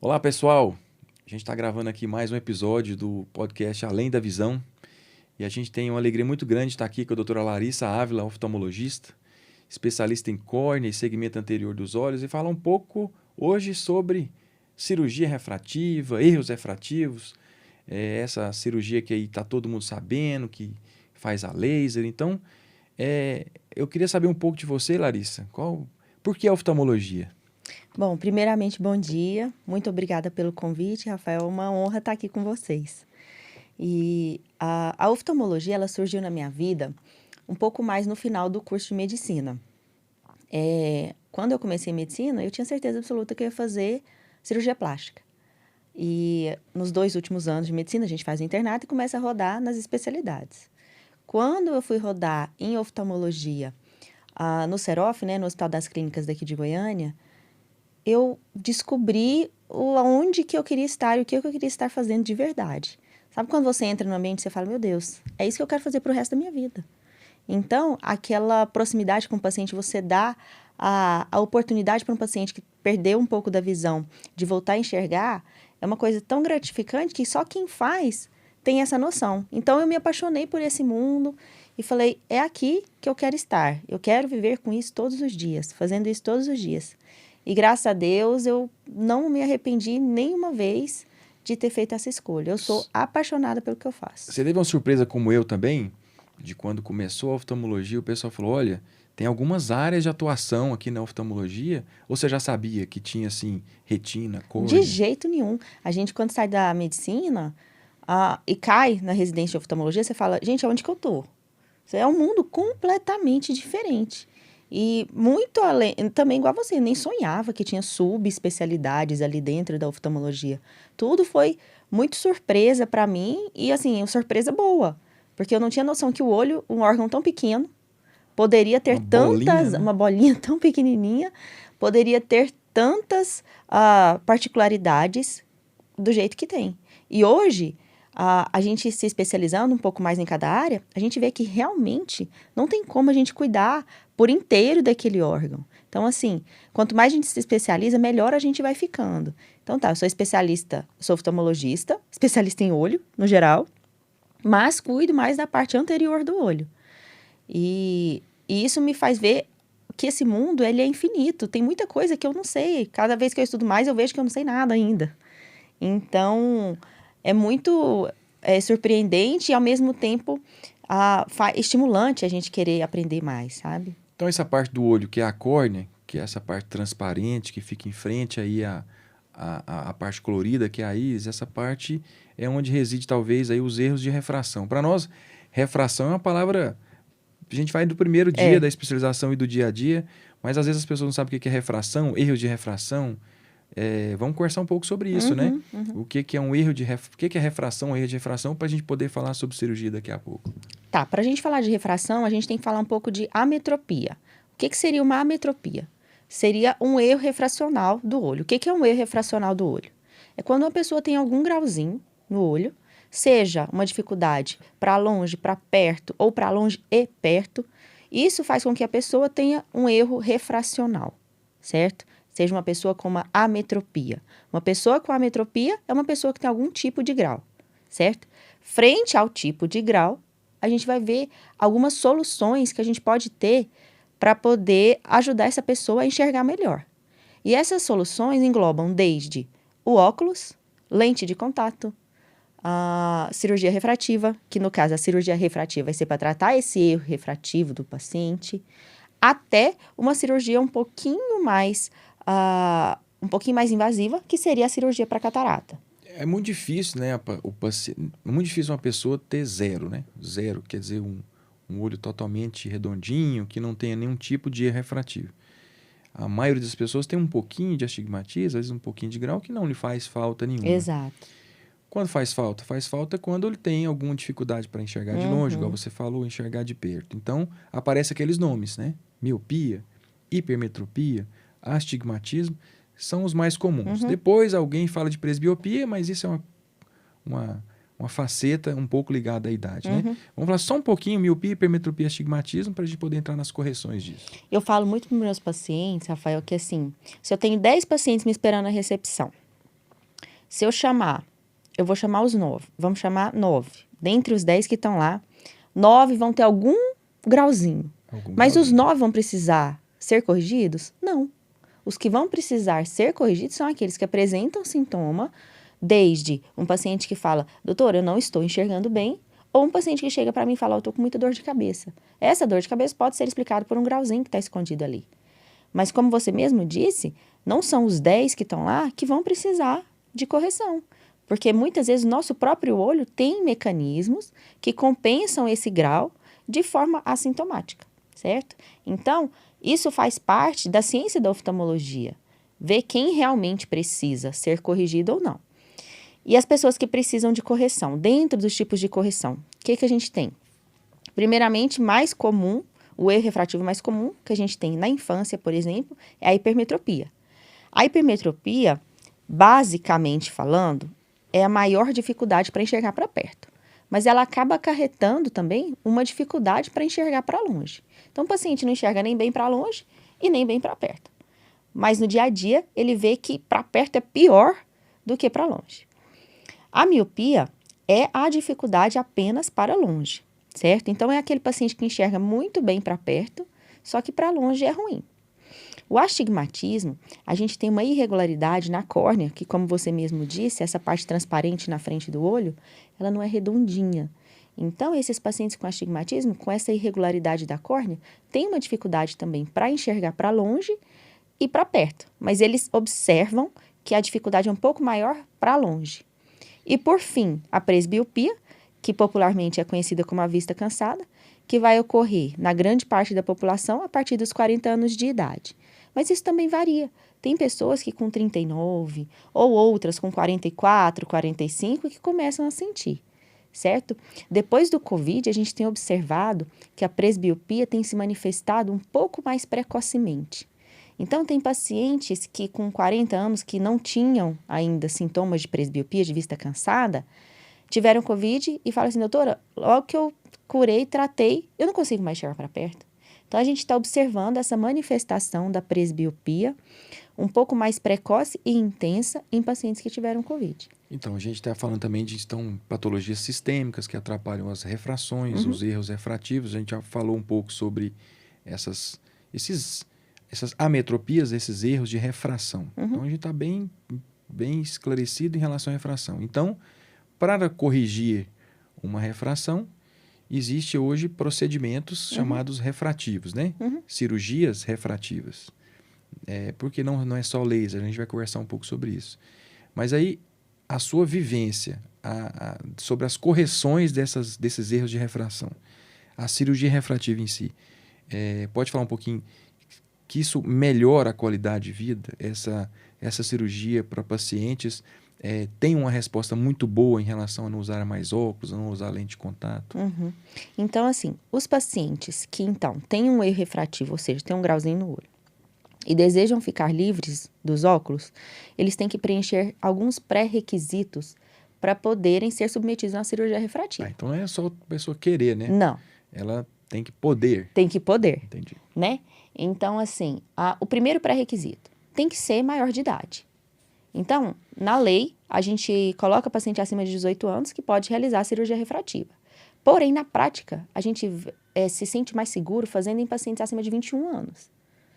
Olá, pessoal. A gente está gravando aqui mais um episódio do podcast Além da Visão. E a gente tem uma alegria muito grande de estar aqui com a doutora Larissa Ávila, oftalmologista, especialista em córnea e segmento anterior dos olhos, e falar um pouco hoje sobre cirurgia refrativa, erros refrativos, essa cirurgia que aí está todo mundo sabendo, que faz a laser. Então, eu queria saber um pouco de você, Larissa. Por que a oftalmologia? Bom, primeiramente, bom dia. Muito obrigada pelo convite, Rafael. É uma honra estar aqui com vocês. E a oftalmologia, ela surgiu na minha vida um pouco mais no final do curso de medicina. Quando eu comecei medicina, eu tinha certeza absoluta que eu ia fazer cirurgia plástica. E nos 2 últimos anos de medicina, a gente faz o internato e começa a rodar nas especialidades. Quando eu fui rodar em oftalmologia, no Serof, né, no Hospital das Clínicas daqui de Goiânia, eu descobri onde que eu queria estar e o que eu queria estar fazendo de verdade. Sabe quando você entra no ambiente e você fala, meu Deus, é isso que eu quero fazer pro resto da minha vida. Então, aquela proximidade com o paciente, você dá a oportunidade para um paciente que perdeu um pouco da visão de voltar a enxergar, é uma coisa tão gratificante que só quem faz tem essa noção. Então, eu me apaixonei por esse mundo e falei, é aqui que eu quero estar. Eu quero viver com isso todos os dias, fazendo isso todos os dias. E graças a Deus, eu não me arrependi nenhuma vez de ter feito essa escolha. Eu sou apaixonada pelo que eu faço. Você teve uma surpresa como eu também, de quando começou a oftalmologia, o pessoal falou, olha, tem algumas áreas de atuação aqui na oftalmologia, ou você já sabia que tinha, assim, retina, De córnea? jeito nenhum. A gente, quando sai da medicina e cai na residência de oftalmologia, você fala, gente, aonde que eu tô? Isso é um mundo completamente diferente. E muito além, também igual você, nem sonhava que tinha subespecialidades ali dentro da oftalmologia. Tudo foi muito surpresa para mim e, assim, uma surpresa boa. Porque eu não tinha noção que o olho, um órgão tão pequeno, poderia ter Uma bolinha, né? uma bolinha tão pequenininha, poderia ter tantas particularidades do jeito que tem. E hoje, a gente se especializando um pouco mais em cada área, a gente vê que realmente não tem como a gente cuidar por inteiro daquele órgão. Então, assim, quanto mais a gente se especializa, melhor a gente vai ficando. Então, tá, eu sou especialista, sou oftalmologista, especialista em olho, no geral, mas cuido mais da parte anterior do olho. E isso me faz ver que esse mundo, ele é infinito. Tem muita coisa que eu não sei. Cada vez que eu estudo mais, eu vejo que eu não sei nada ainda. Então, é muito surpreendente e, ao mesmo tempo, estimulante a gente querer aprender mais, sabe? Então essa parte do olho, que é a córnea, que é essa parte transparente, que fica em frente aí a parte colorida, que é a íris, essa parte é onde reside talvez aí os erros de refração. Para nós, refração é uma palavra, a gente vai do primeiro dia da especialização e do dia a dia, mas às vezes as pessoas não sabem o que é refração, erros de refração. Vamos conversar um pouco sobre isso, né? O que é um erro de o que é refração, um erro de refração, para a gente poder falar sobre cirurgia daqui a pouco. Tá, para a gente falar de refração, a gente tem que falar um pouco de ametropia. O que seria uma ametropia? Seria um erro refracional do olho. O que é um erro refracional do olho? É quando uma pessoa tem algum grauzinho no olho, seja uma dificuldade para longe, para perto ou para longe e perto, isso faz com que a pessoa tenha um erro refracional, certo? Seja uma pessoa com uma ametropia. Uma pessoa com ametropia é uma pessoa que tem algum tipo de grau, certo? Frente ao tipo de grau, a gente vai ver algumas soluções que a gente pode ter para poder ajudar essa pessoa a enxergar melhor. E essas soluções englobam desde o óculos, lente de contato, a cirurgia refrativa, que no caso a cirurgia refrativa vai ser para tratar esse erro refrativo do paciente, até uma cirurgia um pouquinho mais invasiva, que seria a cirurgia para catarata. É muito difícil, né, é muito difícil uma pessoa ter zero, né? Zero, quer dizer, um olho totalmente redondinho, que não tenha nenhum tipo de erro refrativo. A maioria das pessoas tem um pouquinho de astigmatismo, às vezes um pouquinho de grau, que não lhe faz falta nenhuma. Exato. Quando faz falta? Faz falta quando ele tem alguma dificuldade para enxergar de longe, igual você falou, enxergar de perto. Então, aparecem aqueles nomes, né? Miopia, hipermetropia, astigmatismo, são os mais comuns. Depois alguém fala de presbiopia, mas isso é uma faceta um pouco ligada à idade, né? Vamos falar só um pouquinho, miopia, hipermetropia, astigmatismo, para a gente poder entrar nas correções disso. Eu falo muito para meus pacientes, Rafael, que assim, se eu tenho 10 pacientes me esperando na recepção, Se eu vou chamar os 9. Vamos chamar 9. Dentre os 10 que estão lá, 9 vão ter algum grauzinho. Mas os 9 vão precisar ser corrigidos? Não. Os que vão precisar ser corrigidos são aqueles que apresentam sintoma, desde um paciente que fala, doutora, eu não estou enxergando bem, ou um paciente que chega para mim e fala, eu estou com muita dor de cabeça. Essa dor de cabeça pode ser explicada por um grauzinho que está escondido ali. Mas como você mesmo disse, não são os 10 que estão lá que vão precisar de correção. Porque muitas vezes o nosso próprio olho tem mecanismos que compensam esse grau de forma assintomática, certo? Então, isso faz parte da ciência da oftalmologia, ver quem realmente precisa ser corrigido ou não. E as pessoas que precisam de correção, dentro dos tipos de correção, o que a gente tem? Primeiramente, mais comum, o erro refrativo mais comum que a gente tem na infância, por exemplo, é a hipermetropia. A hipermetropia, basicamente falando, é a maior dificuldade para enxergar para perto. Mas ela acaba acarretando também uma dificuldade para enxergar para longe. Então, o paciente não enxerga nem bem para longe e nem bem para perto. Mas no dia a dia, ele vê que para perto é pior do que para longe. A miopia é a dificuldade apenas para longe, certo? Então, é aquele paciente que enxerga muito bem para perto, só que para longe é ruim. O astigmatismo, a gente tem uma irregularidade na córnea, que como você mesmo disse, essa parte transparente na frente do olho, ela não é redondinha. Então, esses pacientes com astigmatismo, com essa irregularidade da córnea, têm uma dificuldade também para enxergar para longe e para perto. Mas eles observam que a dificuldade é um pouco maior para longe. E, por fim, a presbiopia, que popularmente é conhecida como a vista cansada, que vai ocorrer na grande parte da população a partir dos 40 anos de idade. Mas isso também varia. Tem pessoas que com 39 ou outras com 44, 45 que começam a sentir, certo? Depois do Covid, a gente tem observado que a presbiopia tem se manifestado um pouco mais precocemente. Então, tem pacientes que com 40 anos que não tinham ainda sintomas de presbiopia, de vista cansada, tiveram Covid e falam assim, doutora, logo que eu curei, tratei, eu não consigo mais enxergar para perto. Então, a gente está observando essa manifestação da presbiopia um pouco mais precoce e intensa em pacientes que tiveram Covid. Então, a gente está falando também de patologias sistêmicas que atrapalham as refrações, os erros refrativos. A gente já falou um pouco sobre essas ametropias, esses erros de refração. Então, a gente está bem esclarecido em relação à refração. Então, para corrigir uma refração, existe hoje procedimentos chamados refrativos, né? Cirurgias refrativas. Porque não é só laser, a gente vai conversar um pouco sobre isso. Mas aí, a sua vivência sobre as correções desses erros de refração, a cirurgia refrativa em si, pode falar um pouquinho que isso melhora a qualidade de vida? Essa cirurgia para pacientes tem uma resposta muito boa em relação a não usar mais óculos, a não usar lente de contato? Então, assim, os pacientes que, então, têm um erro refrativo, ou seja, têm um grauzinho no olho, e desejam ficar livres dos óculos, eles têm que preencher alguns pré-requisitos para poderem ser submetidos a uma cirurgia refrativa. Então, não é só a pessoa querer, né? Não. Ela tem que poder. Tem que poder. Entendi. Né? Então, assim, o primeiro pré-requisito tem que ser maior de idade. Então, na lei, a gente coloca paciente acima de 18 anos que pode realizar a cirurgia refrativa. Porém, na prática, a gente se sente mais seguro fazendo em pacientes acima de 21 anos,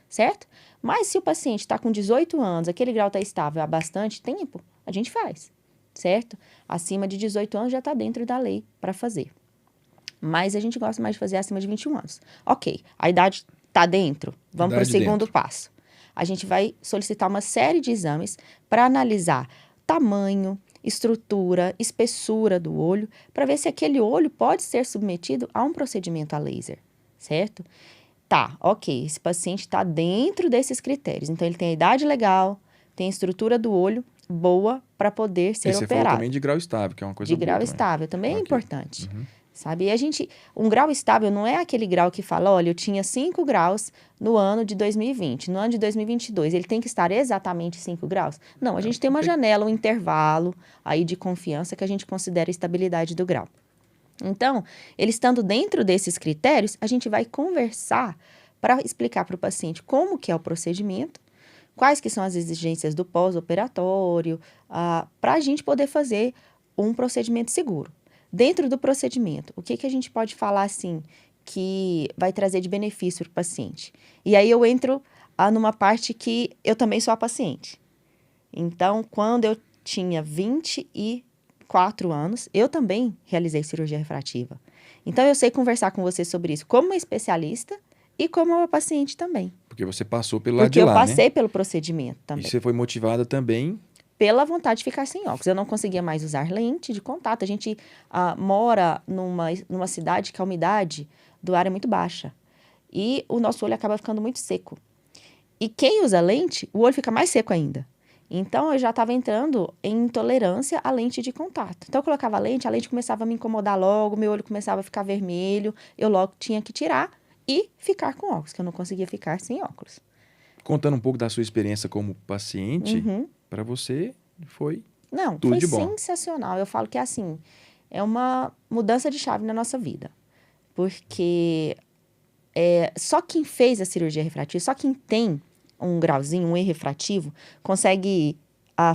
certo? Mas se o paciente está com 18 anos, aquele grau está estável há bastante tempo, a gente faz, certo? Acima de 18 anos já está dentro da lei para fazer. Mas a gente gosta mais de fazer acima de 21 anos. Ok, a idade está dentro, vamos para o segundo passo. A gente vai solicitar uma série de exames para analisar tamanho, estrutura, espessura do olho, para ver se aquele olho pode ser submetido a um procedimento a laser, certo? Tá, ok, esse paciente está dentro desses critérios. Então, ele tem a idade legal, tem a estrutura do olho boa para poder ser operado. Você falou também de grau estável, que é uma coisa boa. De grau estável, também é importante. Sabe? E um grau estável não é aquele grau que fala, olha, eu tinha 5 graus no ano de 2020, no ano de 2022, ele tem que estar exatamente 5 graus? Não, a gente tem uma janela, um intervalo aí de confiança que a gente considera a estabilidade do grau. Então, ele estando dentro desses critérios, a gente vai conversar para explicar para o paciente como que é o procedimento, quais que são as exigências do pós-operatório, para a gente poder fazer um procedimento seguro. Dentro do procedimento, o que, que a gente pode falar, assim, que vai trazer de benefício para o paciente? E aí eu entro numa parte que eu também sou a paciente. Então, quando eu tinha 24 anos, eu também realizei cirurgia refrativa. Então, eu sei conversar com você sobre isso como uma especialista e como uma paciente também. Porque você passou pelo lado de Porque eu lá, passei né? pelo procedimento também. E você foi motivada também. Pela vontade de ficar sem óculos. Eu não conseguia mais usar lente de contato. A gente mora numa cidade que a umidade do ar é muito baixa. E o nosso olho acaba ficando muito seco. E quem usa lente, o olho fica mais seco ainda. Então, eu já estava entrando em intolerância à lente de contato. Então, eu colocava a lente começava a me incomodar logo, meu olho começava a ficar vermelho, eu logo tinha que tirar e ficar com óculos, que eu não conseguia ficar sem óculos. Contando um pouco da sua experiência como paciente, para você foi Não, tudo foi de bom. sensacional. Eu falo que, assim, é uma mudança de chave na nossa vida. Porque só quem fez a cirurgia refrativa, só quem tem um grauzinho, um E refrativo, consegue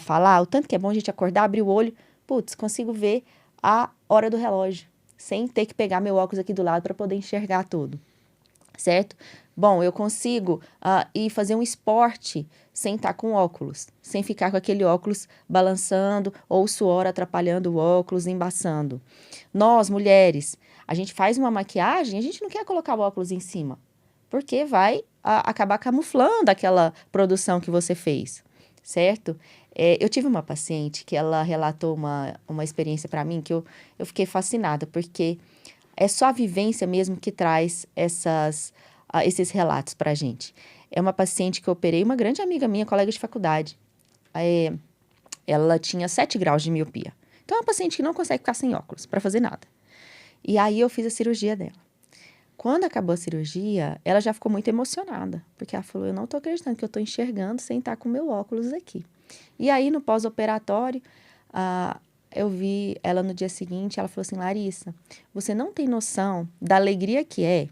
falar o tanto que é bom a gente acordar, abrir o olho, putz, consigo ver a hora do relógio, sem ter que pegar meu óculos aqui do lado para poder enxergar tudo, certo? Bom, eu consigo ir fazer um esporte sem estar com óculos, sem ficar com aquele óculos balançando ou o suor atrapalhando o óculos, embaçando. Nós, mulheres, a gente faz uma maquiagem, a gente não quer colocar o óculos em cima, porque vai acabar camuflando aquela produção que você fez, certo? Eu tive uma paciente que ela relatou uma experiência para mim que eu fiquei fascinada, porque é só a vivência mesmo que traz esses relatos para a gente. É uma paciente que eu operei, uma grande amiga minha, colega de faculdade. Ela tinha 7 graus de miopia. Então, é uma paciente que não consegue ficar sem óculos para fazer nada. E aí, eu fiz a cirurgia dela. Quando acabou a cirurgia, ela já ficou muito emocionada, porque ela falou, eu não estou acreditando que eu estou enxergando sem estar com o meu óculos aqui. E aí, no pós-operatório, eu vi ela no dia seguinte, ela falou assim, Larissa, você não tem noção da alegria que é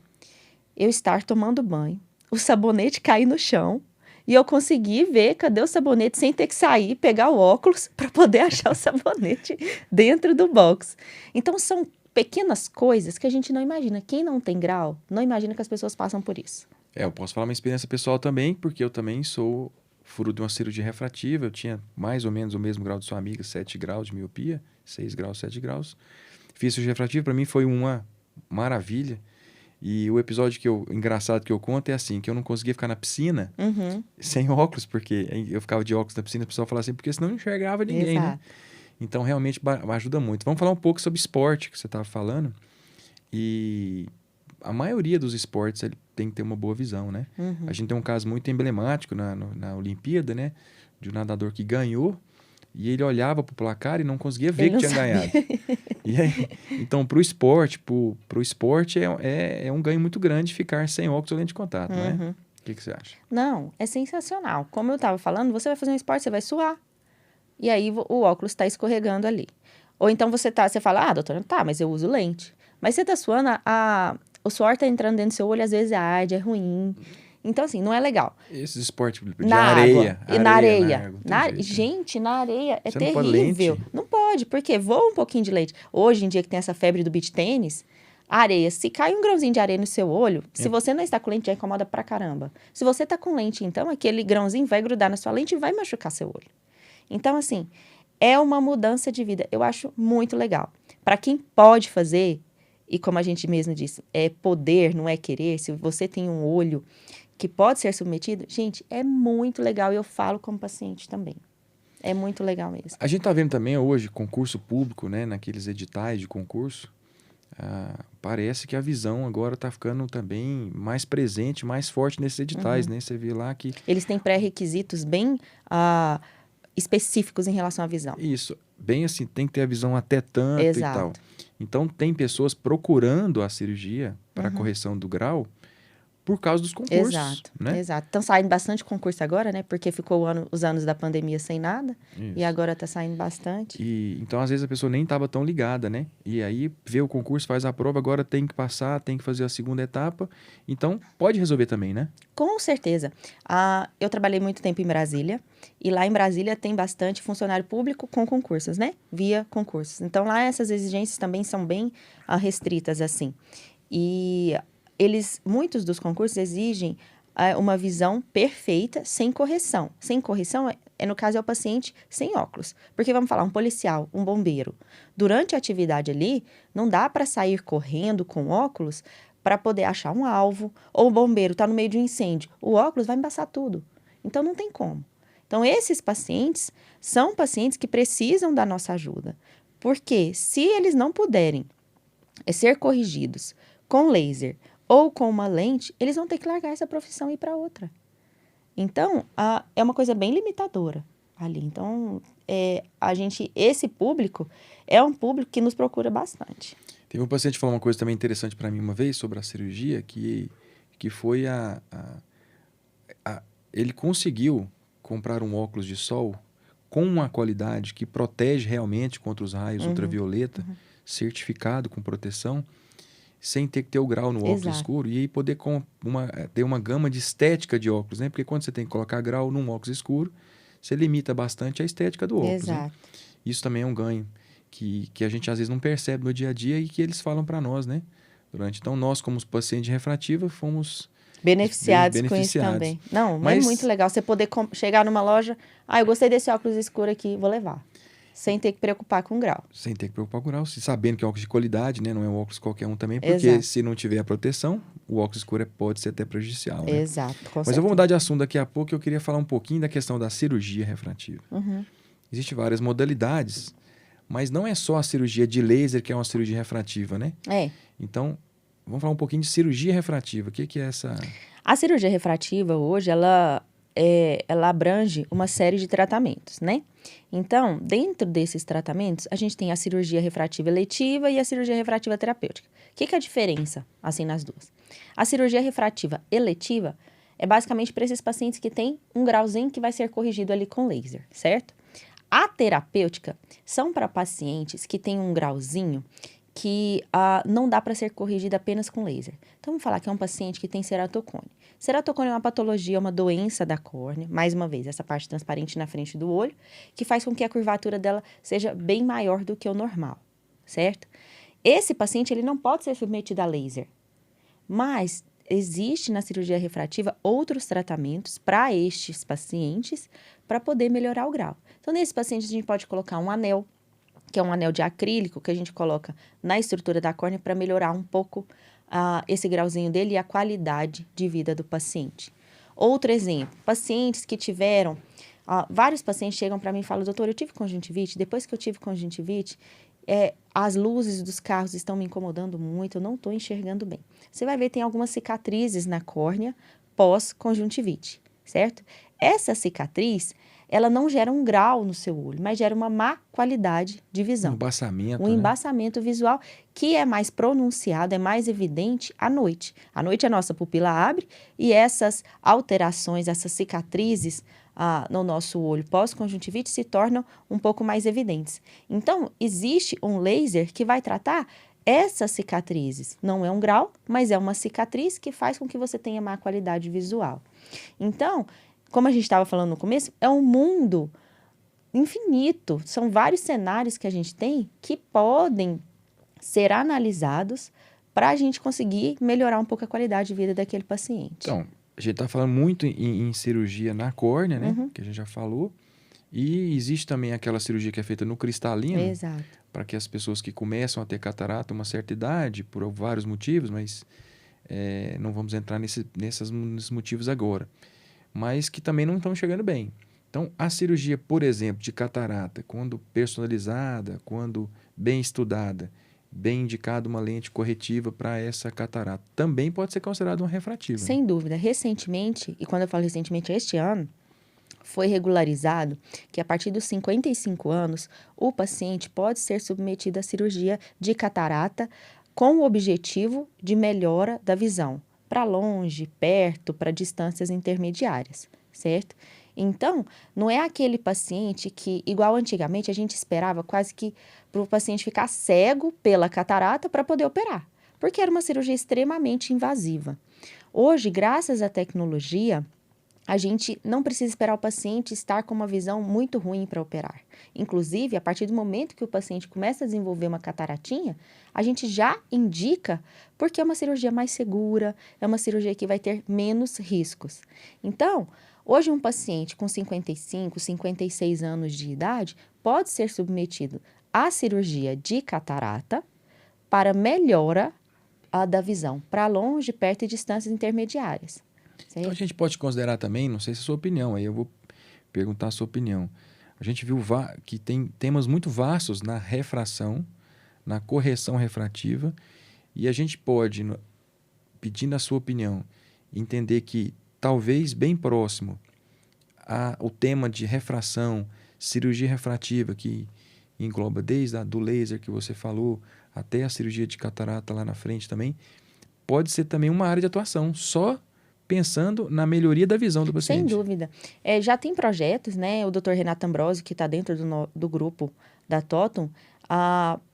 eu estar tomando banho, o sabonete cair no chão, e eu consegui ver cadê o sabonete sem ter que sair, pegar o óculos para poder achar o sabonete dentro do box. Então, são pequenas coisas que a gente não imagina. Quem não tem grau, não imagina que as pessoas passam por isso. Eu posso falar uma experiência pessoal também, porque eu também sou fruto de uma cirurgia refrativa. Eu tinha mais ou menos o mesmo grau de sua amiga, 7 graus de miopia, 6 graus, 7 graus. Fiz cirurgia refrativa, para mim foi uma maravilha. E o episódio engraçado que eu conto é assim, que eu não conseguia ficar na piscina sem óculos, porque eu ficava de óculos na piscina, o pessoal falava assim, porque senão não enxergava ninguém, Exato. né? Então, realmente, ajuda muito. Vamos falar um pouco sobre esporte, que você estava falando. E a maioria dos esportes ele tem que ter uma boa visão, né? A gente tem um caso muito emblemático na Olimpíada, né? De um nadador que ganhou e ele olhava para o placar e não conseguia ver que tinha ganhado. E aí, então, para o esporte, é um ganho muito grande ficar sem óculos ou lente de contato, não é? O que você acha? Não, é sensacional. Como eu estava falando, você vai fazer um esporte, você vai suar. E aí o óculos está escorregando ali. Ou então você fala, doutora, tá, mas eu uso lente. Mas você tá suando, o suor tá entrando dentro do seu olho, às vezes arde, é ruim. Então, assim, não é legal. Esses esportes de Na areia. água, e na areia. Água, não tem jeito, né? Gente, na areia é Você não pode terrível. lente? Não pode, porque voa um pouquinho de leite. Hoje em dia que tem essa febre do beach tênis, a areia, se cai um grãozinho de areia no seu olho, se você não está com lente, já incomoda pra caramba. Se você tá com lente, então, aquele grãozinho vai grudar na sua lente e vai machucar seu olho. Então, assim, é uma mudança de vida. Eu acho muito legal. Para quem pode fazer, e como a gente mesmo disse, é poder, não é querer. Se você tem um olho que pode ser submetido, gente, é muito legal. E eu falo como paciente também. É muito legal mesmo. A gente está vendo também hoje concurso público, né? Naqueles editais de concurso. Parece que a visão agora está ficando também mais presente, mais forte nesses editais, né? Você vê lá que... Eles têm pré-requisitos bem específicos em relação à visão. Isso, bem assim, tem que ter a visão até tanto Exato. e tal. Então, tem pessoas procurando a cirurgia para correção do grau por causa dos concursos, Exato, né? exato. Estão saindo bastante concurso agora, né? Porque ficou os anos da pandemia sem nada. Isso. E agora está saindo bastante. E, então, às vezes, a pessoa nem estava tão ligada, né? E aí, vê o concurso, faz a prova, agora tem que passar, tem que fazer a segunda etapa. Então, pode resolver também, né? Com certeza. Eu trabalhei muito tempo em Brasília. E lá em Brasília tem bastante funcionário público com concursos, né? Via concursos. Então, lá essas exigências também são bem restritas, assim. E muitos dos concursos exigem uma visão perfeita, sem correção. Sem correção, no caso, é o paciente sem óculos. Porque, vamos falar, um policial, um bombeiro. Durante a atividade ali, não dá para sair correndo com óculos para poder achar um alvo. Ou o bombeiro está no meio de um incêndio. O óculos vai embaçar tudo. Então, não tem como. Então, esses pacientes são pacientes que precisam da nossa ajuda. Porque, se eles não puderem ser corrigidos com laser ou com uma lente, eles vão ter que largar essa profissão e ir para outra. Então, é uma coisa bem limitadora ali. Então, esse público é um público que nos procura bastante. Teve um paciente que falou uma coisa também interessante para mim uma vez sobre a cirurgia, que foi ele conseguiu comprar um óculos de sol com uma qualidade que protege realmente contra os raios ultravioleta, certificado com proteção, sem ter que ter o grau no óculos escuro, e aí poder ter uma gama de estética de óculos, né? Porque quando você tem que colocar grau num óculos escuro, você limita bastante a estética do óculos. Exato. Né? Isso também é um ganho que a gente às vezes não percebe no dia a dia e que eles falam para nós, né? Então, nós, como pacientes refrativa, fomos beneficiados com isso também. Não, mas é muito legal você poder chegar numa loja, eu gostei desse óculos escuro aqui, vou levar. Sem ter que preocupar com o grau. Sem ter que preocupar com o grau, sabendo que é um óculos de qualidade, né? Não é um óculos qualquer um também, porque se não tiver a proteção, o óculos escuro pode ser até prejudicial, né? Exato, com Mas certeza. eu vou mudar de assunto daqui a pouco, eu queria falar um pouquinho da questão da cirurgia refrativa. Existem várias modalidades, mas não é só a cirurgia de laser que é uma cirurgia refrativa, né? Então, vamos falar um pouquinho de cirurgia refrativa. O que é essa? A cirurgia refrativa hoje, ela abrange uma série de tratamentos, né? Então, dentro desses tratamentos, a gente tem a cirurgia refrativa eletiva e a cirurgia refrativa terapêutica. O que é a diferença, assim, nas duas? A cirurgia refrativa eletiva é basicamente para esses pacientes que têm um grauzinho que vai ser corrigido ali com laser, certo? A terapêutica são para pacientes que têm um grauzinho que não dá para ser corrigida apenas com laser. Então, vamos falar que é um paciente que tem ceratocone. Ceratocone é uma patologia, uma doença da córnea, mais uma vez, essa parte transparente na frente do olho, que faz com que a curvatura dela seja bem maior do que o normal, certo? Esse paciente, ele não pode ser submetido a laser, mas existe na cirurgia refrativa outros tratamentos para estes pacientes para poder melhorar o grau. Então, nesses pacientes, a gente pode colocar um anel, que é um anel de acrílico que a gente coloca na estrutura da córnea para melhorar um pouco esse grauzinho dele e a qualidade de vida do paciente. Outro exemplo, pacientes que tiveram... vários pacientes chegam para mim e falam, doutor, eu tive conjuntivite, depois que eu tive conjuntivite, as luzes dos carros estão me incomodando muito, eu não estou enxergando bem. Você vai ver, tem algumas cicatrizes na córnea pós-conjuntivite, certo? Essa cicatriz, ela não gera um grau no seu olho, mas gera uma má qualidade de visão. Um embaçamento visual que é mais pronunciado, é mais evidente à noite. À noite a nossa pupila abre e essas alterações, essas cicatrizes no nosso olho pós-conjuntivite se tornam um pouco mais evidentes. Então, existe um laser que vai tratar essas cicatrizes. Não é um grau, mas é uma cicatriz que faz com que você tenha má qualidade visual. Então, como a gente estava falando no começo, é um mundo infinito. São vários cenários que a gente tem que podem ser analisados para a gente conseguir melhorar um pouco a qualidade de vida daquele paciente. Então, a gente está falando muito em cirurgia na córnea, né? Que a gente já falou. E existe também aquela cirurgia que é feita no cristalino. Exato. Para que as pessoas que começam a ter catarata uma certa idade, por vários motivos, mas não vamos entrar nesses motivos agora. Mas que também não estão chegando bem. Então, a cirurgia, por exemplo, de catarata, quando personalizada, quando bem estudada, bem indicada uma lente corretiva para essa catarata, também pode ser considerada uma refrativa. Sem dúvida. Recentemente, e quando eu falo recentemente, este ano, foi regularizado que a partir dos 55 anos, o paciente pode ser submetido à cirurgia de catarata com o objetivo de melhora da visão, para longe, perto, para distâncias intermediárias, certo? Então, não é aquele paciente que, igual antigamente, a gente esperava quase que para o paciente ficar cego pela catarata para poder operar, porque era uma cirurgia extremamente invasiva. Hoje, graças à tecnologia, a gente não precisa esperar o paciente estar com uma visão muito ruim para operar. Inclusive, a partir do momento que o paciente começa a desenvolver uma cataratinha, a gente já indica porque é uma cirurgia mais segura, é uma cirurgia que vai ter menos riscos. Então, hoje um paciente com 55, 56 anos de idade pode ser submetido à cirurgia de catarata para melhora da visão, para longe, perto e distâncias intermediárias. Então a gente pode considerar também, não sei se é a sua opinião, aí eu vou perguntar a sua opinião. A gente viu que tem temas muito vastos na refração, na correção refrativa, e a gente pode, pedindo a sua opinião, entender que talvez bem próximo ao tema de refração, cirurgia refrativa, que engloba desde do laser que você falou, até a cirurgia de catarata lá na frente também, pode ser também uma área de atuação, só pensando na melhoria da visão do paciente. Sem dúvida. Já tem projetos, né? O Dr. Renato Ambrosio, que está dentro do grupo da Totum,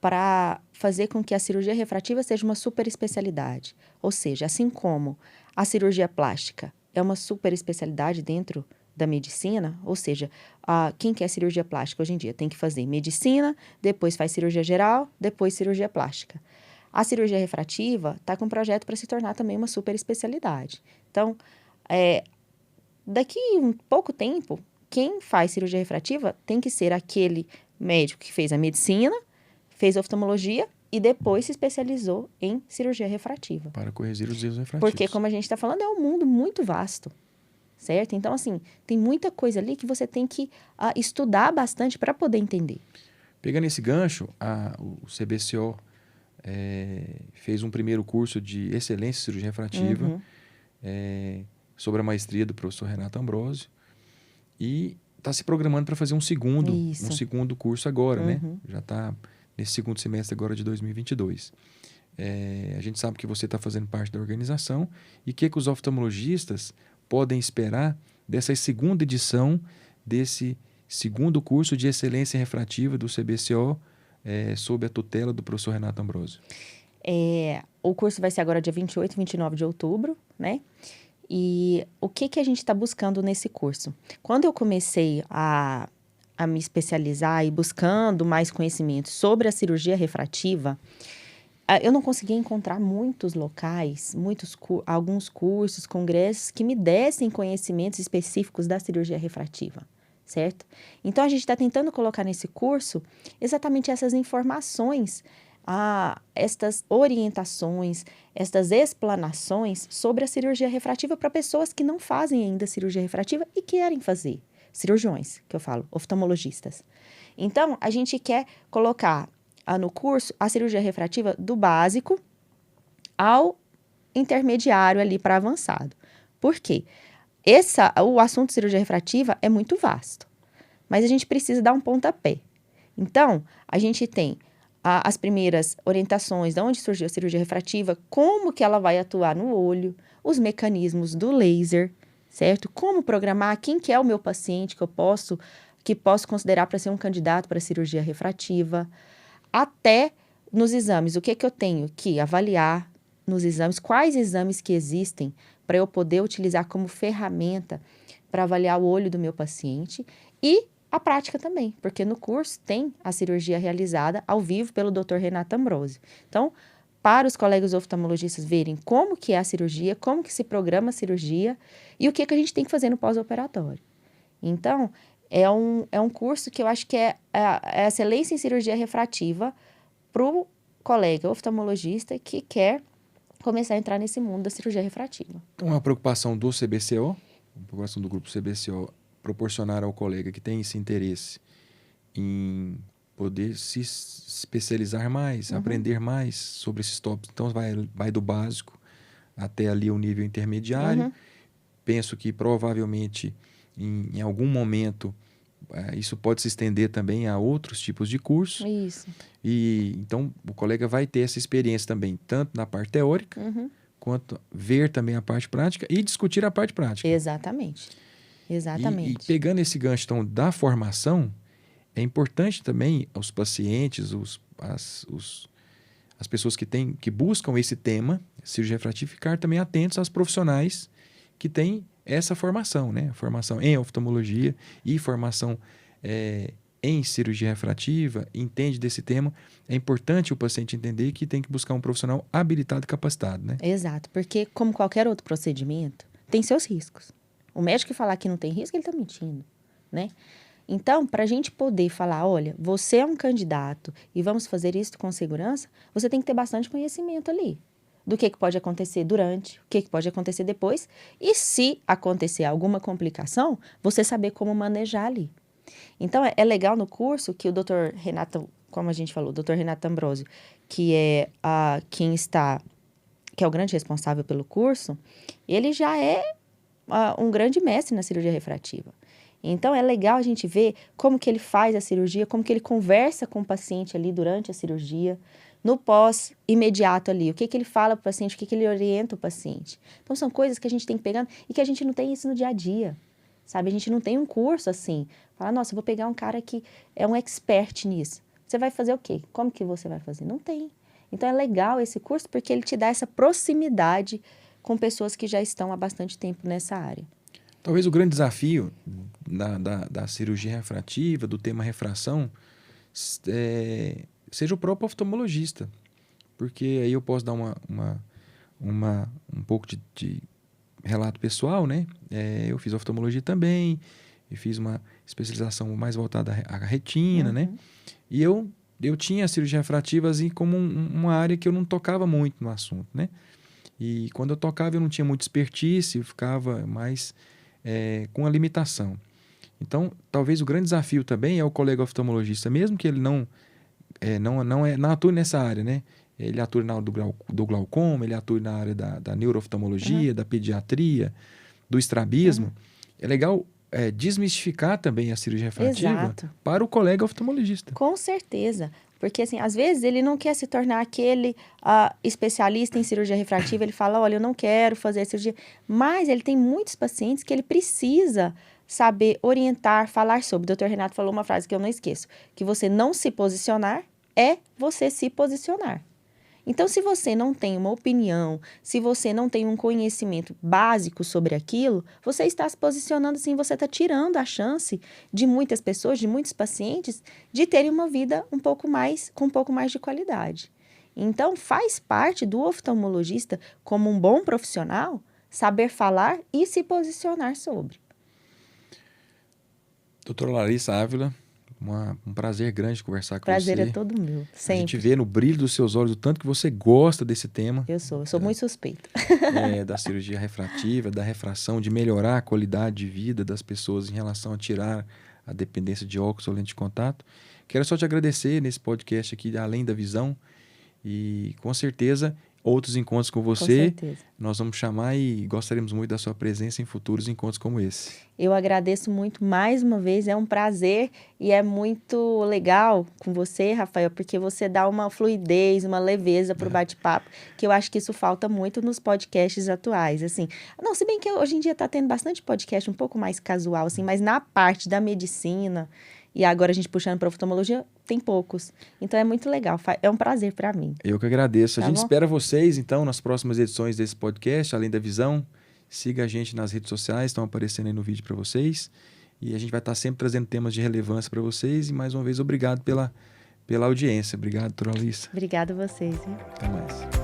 para fazer com que a cirurgia refrativa seja uma super especialidade. Ou seja, assim como a cirurgia plástica é uma super especialidade dentro da medicina, ou seja, quem quer cirurgia plástica hoje em dia tem que fazer medicina, depois faz cirurgia geral, depois cirurgia plástica. A cirurgia refrativa está com um projeto para se tornar também uma super especialidade. Então, daqui um pouco tempo, quem faz cirurgia refrativa tem que ser aquele médico que fez a medicina, fez a oftalmologia e depois se especializou em cirurgia refrativa. Para corrigir os erros refrativos. Porque, como a gente está falando, é um mundo muito vasto, certo? Então, assim, tem muita coisa ali que você tem que estudar bastante para poder entender. Pegando esse gancho, o CBCO fez um primeiro curso de excelência em cirurgia refrativa, sobre a maestria do professor Renato Ambrosio, e está se programando para fazer um segundo curso agora, né? Já está nesse segundo semestre agora de 2022. A gente sabe que você está fazendo parte da organização e o que os oftalmologistas podem esperar dessa segunda edição desse segundo curso de excelência refrativa do CBCO, sob a tutela do professor Renato Ambrosio. O curso vai ser agora dia 28 e 29 de outubro, né? E o que a gente está buscando nesse curso? Quando eu comecei a me especializar e buscando mais conhecimento sobre a cirurgia refrativa, eu não conseguia encontrar muitos locais, alguns cursos, congressos que me dessem conhecimentos específicos da cirurgia refrativa, certo? Então, a gente está tentando colocar nesse curso exatamente essas informações, estas orientações, estas explanações sobre a cirurgia refrativa para pessoas que não fazem ainda cirurgia refrativa e querem fazer. Cirurgiões, que eu falo, oftalmologistas. Então, a gente quer colocar no curso a cirurgia refrativa do básico ao intermediário ali para avançado. Por quê? O assunto de cirurgia refrativa é muito vasto, mas a gente precisa dar um pontapé. Então, a gente tem as primeiras orientações de onde surgiu a cirurgia refrativa, como que ela vai atuar no olho, os mecanismos do laser, certo? Como programar, quem que é o meu paciente que posso considerar para ser um candidato para cirurgia refrativa, até nos exames, o que eu tenho que avaliar nos exames, quais exames que existem para eu poder utilizar como ferramenta para avaliar o olho do meu paciente e a prática também, porque no curso tem a cirurgia realizada ao vivo pelo Dr. Renato Ambrosio. Então, para os colegas oftalmologistas verem como que é a cirurgia, como que se programa a cirurgia e o que a gente tem que fazer no pós-operatório. Então, é um curso que eu acho que é a excelência em cirurgia refrativa para o colega oftalmologista que quer começar a entrar nesse mundo da cirurgia refrativa. Então, é uma preocupação do CBCO, uma preocupação do grupo CBCO, proporcionar ao colega que tem esse interesse em poder se especializar mais, aprender mais sobre esses tópicos. Então, vai do básico até ali o nível intermediário. Penso que provavelmente em algum momento isso pode se estender também a outros tipos de curso. Isso. E então o colega vai ter essa experiência também, tanto na parte teórica, quanto ver também a parte prática e discutir a parte prática. Exatamente. Exatamente. E pegando esse gancho então, da formação, é importante também os pacientes, as pessoas que buscam esse tema, cirurgia refrativa, ficar também atentos aos profissionais que têm essa formação, né? Formação em oftalmologia e formação em cirurgia refrativa, entende desse tema. É importante o paciente entender que tem que buscar um profissional habilitado e capacitado, né? Exato, porque como qualquer outro procedimento, tem seus riscos. O médico que falar que não tem risco, ele está mentindo, né? Então, para a gente poder falar, olha, você é um candidato e vamos fazer isso com segurança, você tem que ter bastante conhecimento ali. Do que pode acontecer durante, o que pode acontecer depois. E se acontecer alguma complicação, você saber como manejar ali. Então, é legal no curso que o Dr. Renato, como a gente falou, o Dr. Renato Ambrosio, que é que é o grande responsável pelo curso, ele já é um grande mestre na cirurgia refrativa. Então, é legal a gente ver como que ele faz a cirurgia, como que ele conversa com o paciente ali durante a cirurgia, no pós-imediato ali, o que ele fala para o paciente, o que ele orienta o paciente. Então, são coisas que a gente tem que pegar e que a gente não tem isso no dia a dia, sabe? A gente não tem um curso assim. Fala, nossa, eu vou pegar um cara que é um expert nisso. Você vai fazer o quê? Como que você vai fazer? Não tem. Então, é legal esse curso porque ele te dá essa proximidade com pessoas que já estão há bastante tempo nessa área. Talvez o grande desafio da cirurgia refrativa, do tema refração, seja o próprio oftalmologista. Porque aí eu posso dar um pouco de relato pessoal, né? Eu fiz oftalmologia também, e fiz uma especialização mais voltada à retina, né? E eu tinha a cirurgia refrativa assim, como uma área que eu não tocava muito no assunto, né? E quando eu tocava eu não tinha muita expertise, eu ficava mais com a limitação. Então, talvez o grande desafio também é o colega oftalmologista, mesmo que ele não atue nessa área, né? Ele atua na área do glaucoma, ele atua na área da neurooftalmologia, da pediatria, do estrabismo. É legal desmistificar também a cirurgia refrativa para o colega oftalmologista. Com certeza. Porque, assim, às vezes ele não quer se tornar aquele especialista em cirurgia refrativa. Ele fala, olha, eu não quero fazer a cirurgia. Mas ele tem muitos pacientes que ele precisa saber orientar, falar sobre. O Dr. Renato falou uma frase que eu não esqueço. Que você não se posicionar é você se posicionar. Então, se você não tem uma opinião, se você não tem um conhecimento básico sobre aquilo, você está se posicionando assim, você está tirando a chance de muitas pessoas, de muitos pacientes, de terem uma vida com um pouco mais de qualidade. Então, faz parte do oftalmologista, como um bom profissional, saber falar e se posicionar sobre. Doutora Larissa Ávila, um prazer grande conversar com você. Prazer é todo meu, sempre. A gente vê no brilho dos seus olhos o tanto que você gosta desse tema. Eu sou muito suspeita. Da cirurgia refrativa, da refração, de melhorar a qualidade de vida das pessoas em relação a tirar a dependência de óculos ou lente de contato. Quero só te agradecer nesse podcast aqui, Além da Visão, e com certeza outros encontros com você. Com certeza. Nós vamos chamar e gostaríamos muito da sua presença em futuros encontros como esse. Eu agradeço muito mais uma vez, é um prazer e é muito legal com você, Rafael, porque você dá uma fluidez, uma leveza para o bate-papo, que eu acho que isso falta muito nos podcasts atuais, assim. Não, se bem que hoje em dia está tendo bastante podcast um pouco mais casual, assim, mas na parte da medicina, e agora a gente puxando para oftalmologia, tem poucos. Então é muito legal, é um prazer para mim. Eu que agradeço. A gente bom? espera vocês, então, nas próximas edições desse podcast, Além da Visão. Siga a gente nas redes sociais, estão aparecendo aí no vídeo para vocês. E a gente vai estar sempre trazendo temas de relevância para vocês. E mais uma vez, obrigado pela audiência. Obrigado, doutora Alissa. Obrigada a vocês. Viu? Até mais.